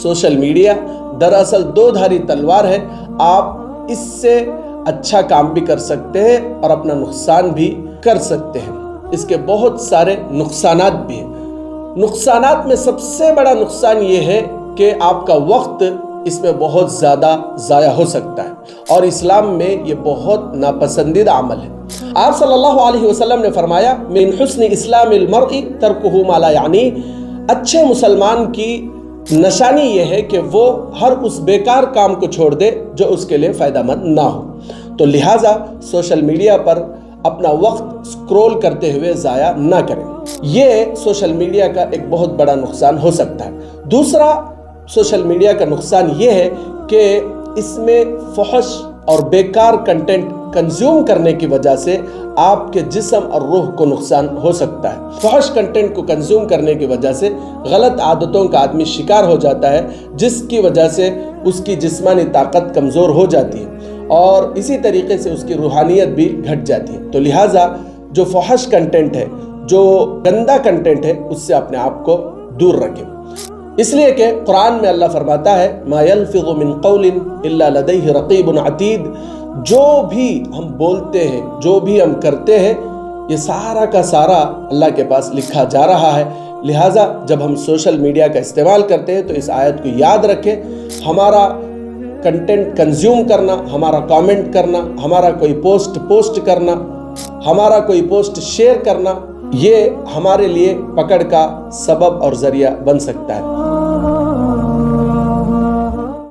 Social media دراصل دو دھاری تلوار ہے. آپ اس سے اچھا کام بھی کر سکتے ہیں اور اپنا نقصان بھی کر سکتے ہیں. اس کے بہت سارے نقصانات بھی ہیں. نقصانات میں سب سے بڑا نقصان یہ ہے کہ آپ کا وقت اس میں بہت زیادہ ضائع ہو سکتا ہے، اور اسلام میں یہ بہت ناپسندیدہ عمل ہے. آپ صلی اللہ علیہ وسلم نے فرمایا من حسن اسلام المرء ترکہ ما لا یعنی، اچھے مسلمان کی نشانی یہ ہے کہ وہ ہر اس بیکار کام کو چھوڑ دے جو اس کے لیے فائدہ مند نہ ہو. تو لہٰذا سوشل میڈیا پر اپنا وقت سکرول کرتے ہوئے ضائع نہ کریں. یہ سوشل میڈیا کا ایک بہت بڑا نقصان ہو سکتا ہے. دوسرا سوشل میڈیا کا نقصان یہ ہے کہ اس میں فحش اور بیکار کنٹینٹ کنزیوم کرنے کی وجہ سے آپ کے جسم اور روح کو نقصان ہو سکتا ہے. فحش کنٹینٹ کو کنزیوم کرنے کی وجہ سے غلط عادتوں کا آدمی شکار ہو جاتا ہے، جس کی وجہ سے اس کی جسمانی طاقت کمزور ہو جاتی ہے اور اسی طریقے سے اس کی روحانیت بھی گھٹ جاتی ہے. تو لہٰذا جو فحش کنٹینٹ ہے، جو گندا کنٹینٹ ہے، اس سے اپنے آپ کو دور رکھیں. اس لیے کہ قرآن میں اللہ فرماتا ہے ما يلفظ من قول الا لديه رقیب عتید، جو بھی ہم بولتے ہیں، جو بھی ہم کرتے ہیں، یہ سارا کا سارا اللہ کے پاس لکھا جا رہا ہے. لہٰذا جب ہم سوشل میڈیا کا استعمال کرتے ہیں تو اس آیت کو یاد رکھیں. ہمارا کنٹینٹ کنزیوم کرنا، ہمارا کامنٹ کرنا، ہمارا کوئی پوسٹ کرنا، ہمارا کوئی پوسٹ شیئر کرنا، یہ ہمارے لیے پکڑ کا سبب اور ذریعہ بن سکتا ہے.